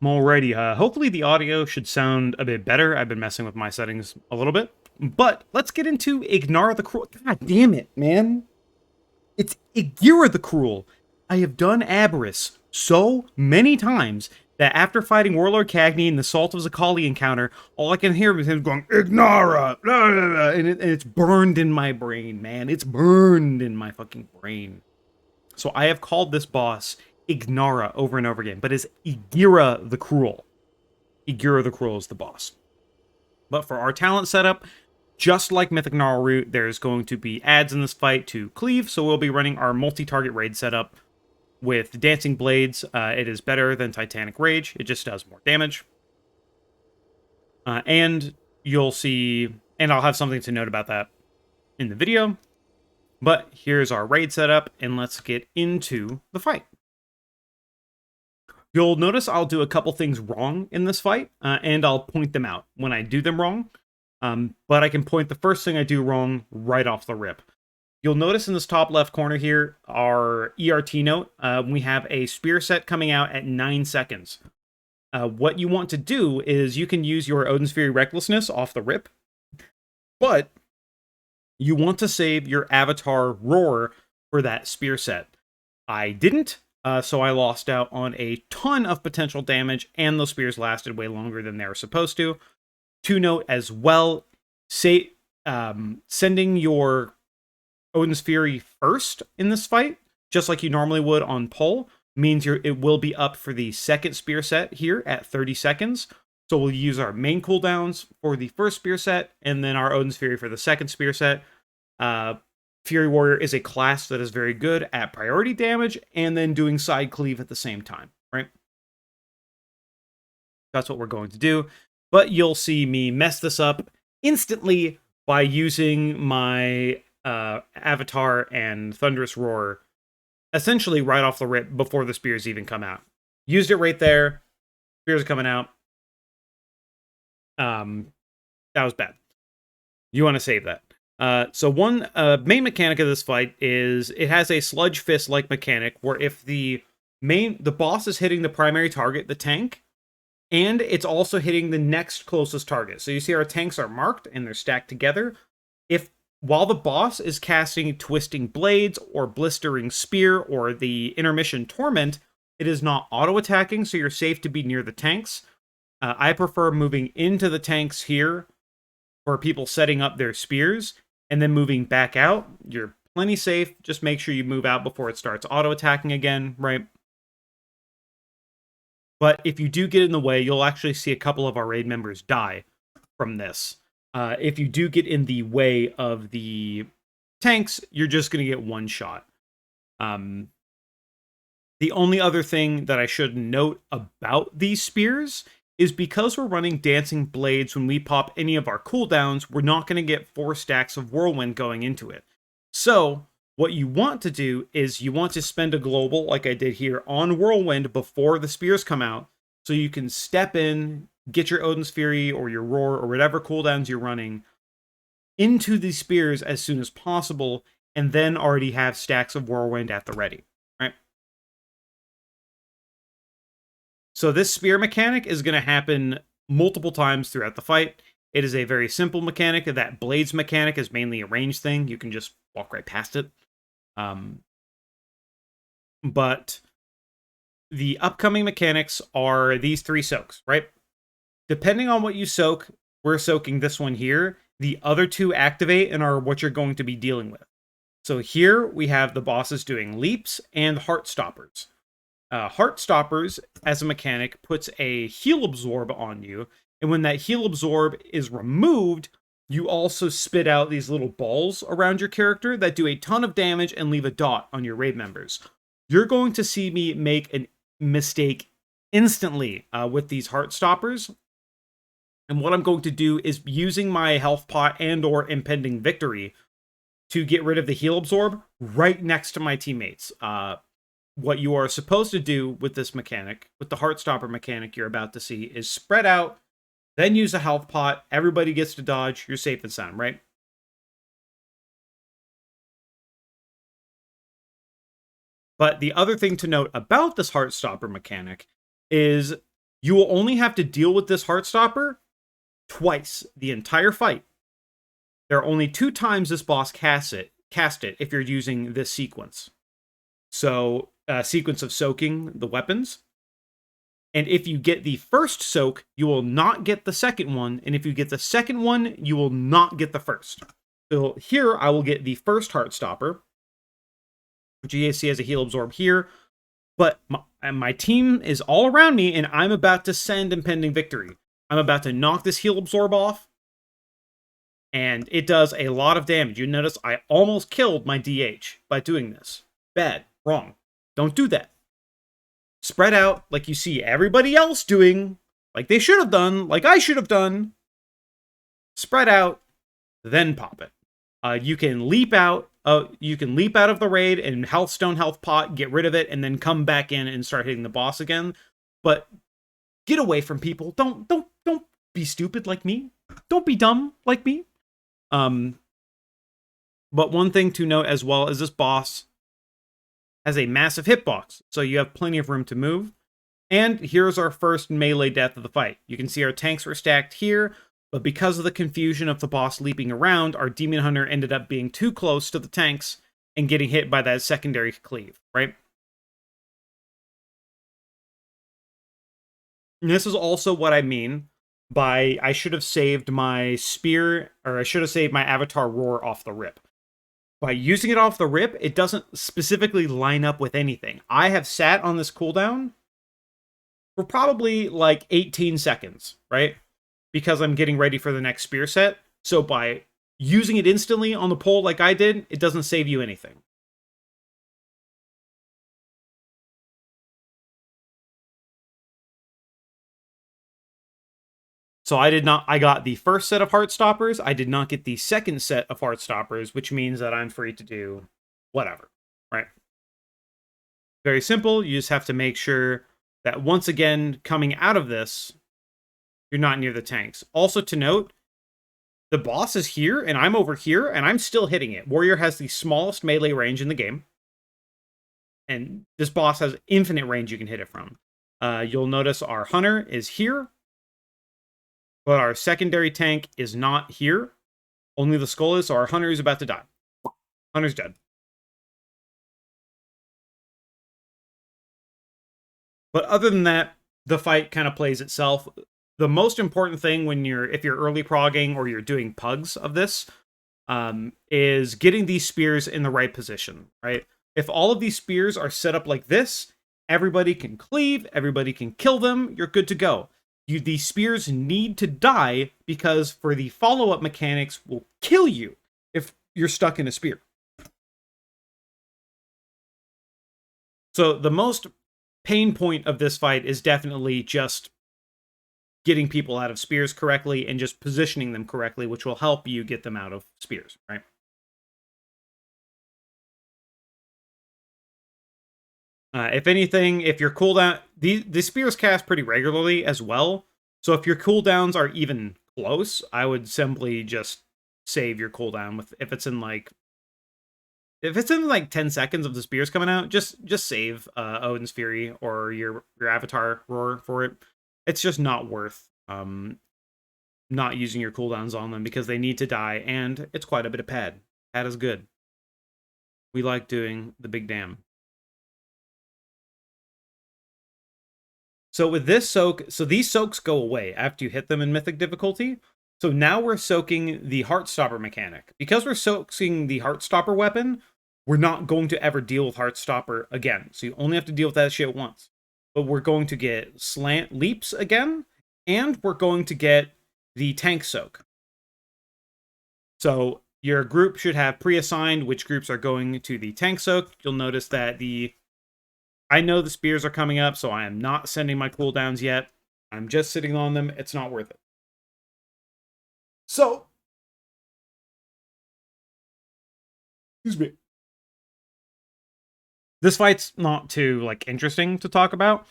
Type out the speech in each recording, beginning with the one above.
Alrighty, hopefully the audio should sound a bit better. I've been messing with my settings a little bit. But let's get into Ignara the Cruel. God damn it, man. It's Igira the Cruel. I have done Aberrus so many times that after fighting Warlord Cagney in the Salt of Zakali encounter, all I can hear is him going, Ignara! Blah, blah, blah, and it's burned in my brain, man. It's burned in my fucking brain. So I have called this boss Ignara over and over again, but it's Igira the Cruel. Igira the Cruel is the boss. But for our talent setup, just like Mythic Gnarl Root, there's going to be adds in this fight to cleave, so we'll be running our multi-target raid setup with Dancing Blades. It is better than Titanic Rage. It just does more damage. And you'll see, and I'll have something to note about that in the video. But here's our raid setup, and let's get into the fight. You'll notice I'll do a couple things wrong in this fight, and I'll point them out when I do them wrong. But I can point the first thing I do wrong right off the rip. You'll notice in this top left corner here, our ERT note, we have a spear set coming out at 9 seconds. What you want to do is you can use your Odin's Fury Recklessness off the rip, but you want to save your Avatar Roar for that spear set. I didn't, so I lost out on a ton of potential damage, and those spears lasted way longer than they were supposed to. To note as well, sending your Odin's Fury first in this fight, just like you normally would on pull, means it will be up for the second spear set here at 30 seconds. So we'll use our main cooldowns for the first spear set, and then our Odin's Fury for the second spear set. Fury Warrior is a class that is very good at priority damage, and then doing side cleave at the same time, right? That's what we're going to do. But you'll see me mess this up instantly by using my Avatar and Thunderous Roar essentially right off the rip before the spears even come out. Used it right there. Spears are coming out. That was bad. You want to save that. So one main mechanic of this fight is it has a Sludge Fist-like mechanic where if the boss is hitting the primary target, the tank, and it's also hitting the next closest target. So you see our tanks are marked and they're stacked together. While the boss is casting Twisting Blades or Blistering Spear or the Intermission Torment, it is not auto-attacking, so you're safe to be near the tanks. I prefer moving into the tanks here for people setting up their spears, and then moving back out. You're plenty safe. Just make sure you move out before it starts auto-attacking again, right? But if you do get in the way, you'll actually see a couple of our raid members die from this. If you do get in the way of the tanks, you're just going to get one shot. The only other thing that I should note about these spears is because we're running Dancing Blades when we pop any of our cooldowns, we're not going to get 4 stacks of Whirlwind going into it. So what you want to do is you want to spend a global, like I did here, on Whirlwind before the spears come out, so you can step in, get your Odin's Fury or your Roar or whatever cooldowns you're running into these spears as soon as possible, and then already have stacks of Whirlwind at the ready, right? So this spear mechanic is going to happen multiple times throughout the fight. It is a very simple mechanic. That Blades mechanic is mainly a range thing. You can just walk right past it. But the upcoming mechanics are these 3 soaks, right? Depending on what you soak, we're soaking this one here. The other 2 activate and are what you're going to be dealing with. So here we have the bosses doing leaps and heart stoppers. Heart stoppers, as a mechanic, puts a heal absorb on you, and when that heal absorb is removed, you also spit out these little balls around your character that do a ton of damage and leave a dot on your raid members. You're going to see me make a mistake instantly with these heart stoppers. And what I'm going to do is using my health pot and or impending victory to get rid of the heal absorb right next to my teammates. What you are supposed to do with this mechanic, with the Heartstopper mechanic you're about to see, is spread out, then use a health pot, everybody gets to dodge, you're safe and sound, right? But the other thing to note about this Heartstopper mechanic is You will only have to deal with this Heartstopper twice the entire fight. There are only 2 times this boss cast it if you're using this sequence. So, sequence of soaking the weapons. And if you get the first soak, you will not get the second one. And if you get the second one, you will not get the first. So here, I will get the first Heartstopper, which you see as a heal absorb here. But my team is all around me, and I'm about to send impending victory. I'm about to knock this heal absorb off, and it does a lot of damage. You notice I almost killed my DH by doing this. Bad. Wrong. Don't do that. Spread out like you see everybody else doing, like they should have done, like I should have done. Spread out, then pop it. You can leap out. You can leap out of the raid and healthstone health pot, get rid of it, and then come back in and start hitting the boss again. But get away from people. Don't be stupid like me. Don't be dumb like me. But one thing to note as well is this boss has a massive hitbox, so you have plenty of room to move. And here's our first melee death of the fight. You can see our tanks were stacked here, but because of the confusion of the boss leaping around, our Demon Hunter ended up being too close to the tanks and getting hit by that secondary cleave, right? And this is also what I mean by I should have saved my spear, or I should have saved my avatar roar off the rip. By using it off the rip, it doesn't specifically line up with anything. I have sat on this cooldown for probably like 18 seconds, right? Because I'm getting ready for the next spear set. So by using it instantly on the pole like I did, it doesn't save you anything. So I got the first set of Heartstoppers. I did not get the second set of Heartstoppers, which means that I'm free to do whatever, right? Very simple. You just have to make sure that once again, coming out of this, you're not near the tanks. Also to note, the boss is here, and I'm over here, and I'm still hitting it. Warrior has the smallest melee range in the game. And this boss has infinite range you can hit it from. You'll notice our Hunter is here, but our secondary tank is not here. Only the skull is, so our Hunter is about to die. Hunter's dead. But other than that, the fight kind of plays itself. The most important thing if you're early progging or you're doing pugs of this, is getting these spears in the right position, right? If all of these spears are set up like this, everybody can cleave, everybody can kill them, you're good to go. These spears need to die because for the follow-up mechanics will kill you if you're stuck in a spear. So the most pain point of this fight is definitely just getting people out of spears correctly and just positioning them correctly, which will help you get them out of spears, right? If anything, if your cooldown... The spears cast pretty regularly as well, so if your cooldowns are even close, I would simply just save your cooldown. If it's in like 10 seconds of the spears coming out, just save Odin's Fury or your Avatar Roar for it. It's just not worth not using your cooldowns on them because they need to die, and it's quite a bit of pad. Pad is good. We like doing the big damn. So with this soak, so these soaks go away after you hit them in Mythic difficulty. So now we're soaking the Heartstopper mechanic. Because we're soaking the Heartstopper weapon, we're not going to ever deal with Heartstopper again. So you only have to deal with that shit once. But we're going to get slant leaps again, and we're going to get the tank soak. So your group should have pre-assigned which groups are going to the tank soak. You'll notice that I know the spears are coming up, so I am not sending my cooldowns yet. I'm just sitting on them. It's not worth it. So, excuse me. This fight's not too interesting to talk about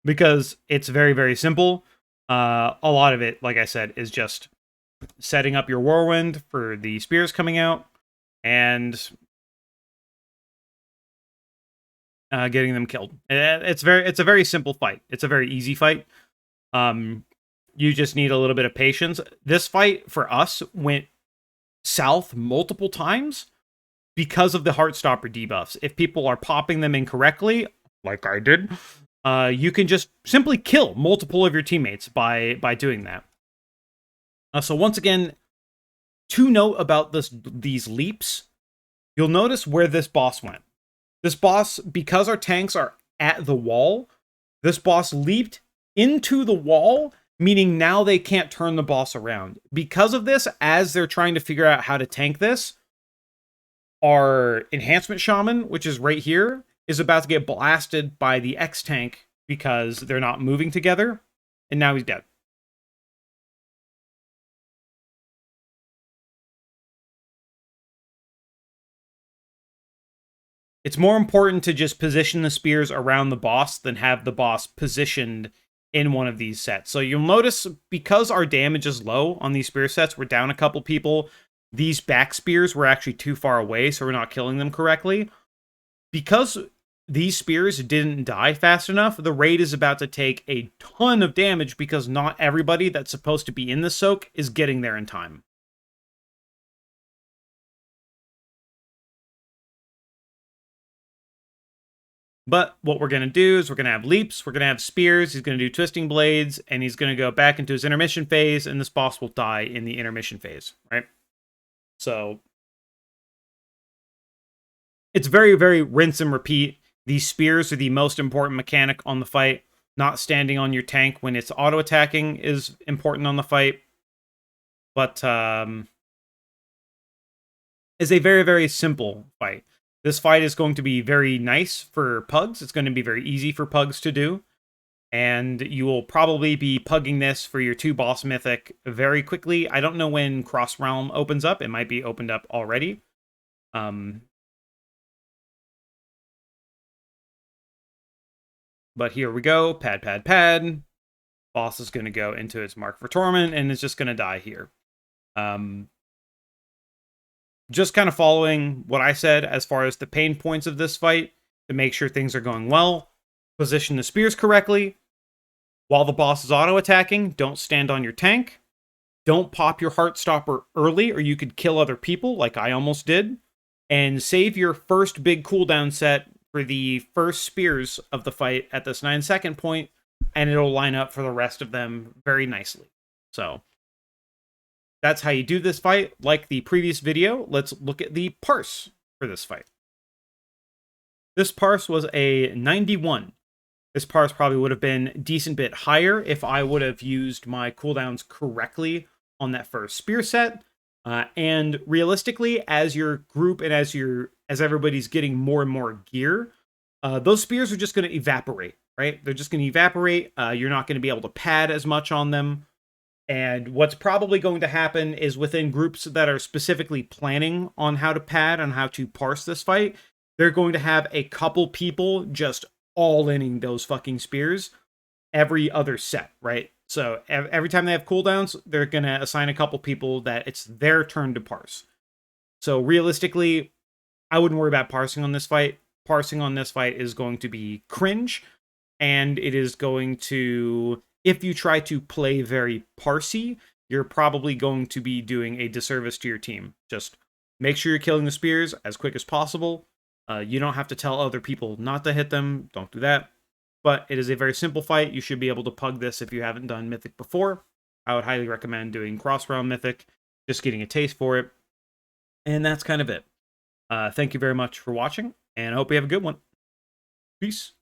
because it's very, very simple. A lot of it, like I said, is just setting up your Whirlwind for the spears coming out and getting them killed. It's a very simple fight. It's a very easy fight. You just need a little bit of patience. This fight for us went south multiple times because of the Heartstopper debuffs. If people are popping them incorrectly, like I did, you can just simply kill multiple of your teammates by doing that. So once again, to note about these leaps, you'll notice where this boss went. This boss, because our tanks are at the wall, this boss leaped into the wall, meaning now they can't turn the boss around. Because of this, as they're trying to figure out how to tank this, our enhancement shaman, which is right here, is about to get blasted by the X tank because they're not moving together, and now he's dead. It's more important to just position the spears around the boss than have the boss positioned in one of these sets. So you'll notice, because our damage is low on these spear sets, we're down a couple people. These back spears were actually too far away, so we're not killing them correctly. Because these spears didn't die fast enough, the raid is about to take a ton of damage because not everybody that's supposed to be in the soak is getting there in time. But what we're going to do is we're going to have leaps, we're going to have spears, he's going to do twisting blades, and he's going to go back into his intermission phase, and this boss will die in the intermission phase, right? So it's very, very rinse and repeat. These spears are the most important mechanic on the fight. Not standing on your tank when it's auto-attacking is important on the fight. But it's a very, very simple fight. This fight is going to be very nice for pugs. It's going to be very easy for pugs to do. And you will probably be pugging this for your 2-boss mythic very quickly. I don't know when Cross Realm opens up. It might be opened up already. But here we go. Pad, pad, pad. Boss is going to go into its mark for Torment, and it's just going to die here. Just kind of following what I said as far as the pain points of this fight to make sure things are going well. Position the spears correctly. While the boss is auto-attacking, don't stand on your tank. Don't pop your Heartstopper early, or you could kill other people, like I almost did. And save your first big cooldown set for the first spears of the fight at this 9-second point, and it'll line up for the rest of them very nicely. So that's how you do this fight. Like the previous video, let's look at the parse for this fight. This parse was a 91. This parse probably would have been a decent bit higher if I would have used my cooldowns correctly on that first spear set. And realistically, as your group and as everybody's getting more and more gear, those spears are just going to evaporate, right? They're just going to evaporate. You're not going to be able to pad as much on them. And what's probably going to happen is within groups that are specifically planning on how to pad, on how to parse this fight, they're going to have a couple people just all-inning those fucking spears every other set, right? So every time they have cooldowns, they're going to assign a couple people that it's their turn to parse. So realistically, I wouldn't worry about parsing on this fight. Parsing on this fight is going to be cringe, and it is going to, if you try to play very parsy, you're probably going to be doing a disservice to your team. Just make sure you're killing the spears as quick as possible. You don't have to tell other people not to hit them. Don't do that. But it is a very simple fight. You should be able to pug this if you haven't done Mythic before. I would highly recommend doing Cross Realm Mythic, just getting a taste for it. And that's kind of it. Thank you very much for watching, and I hope you have a good one. Peace.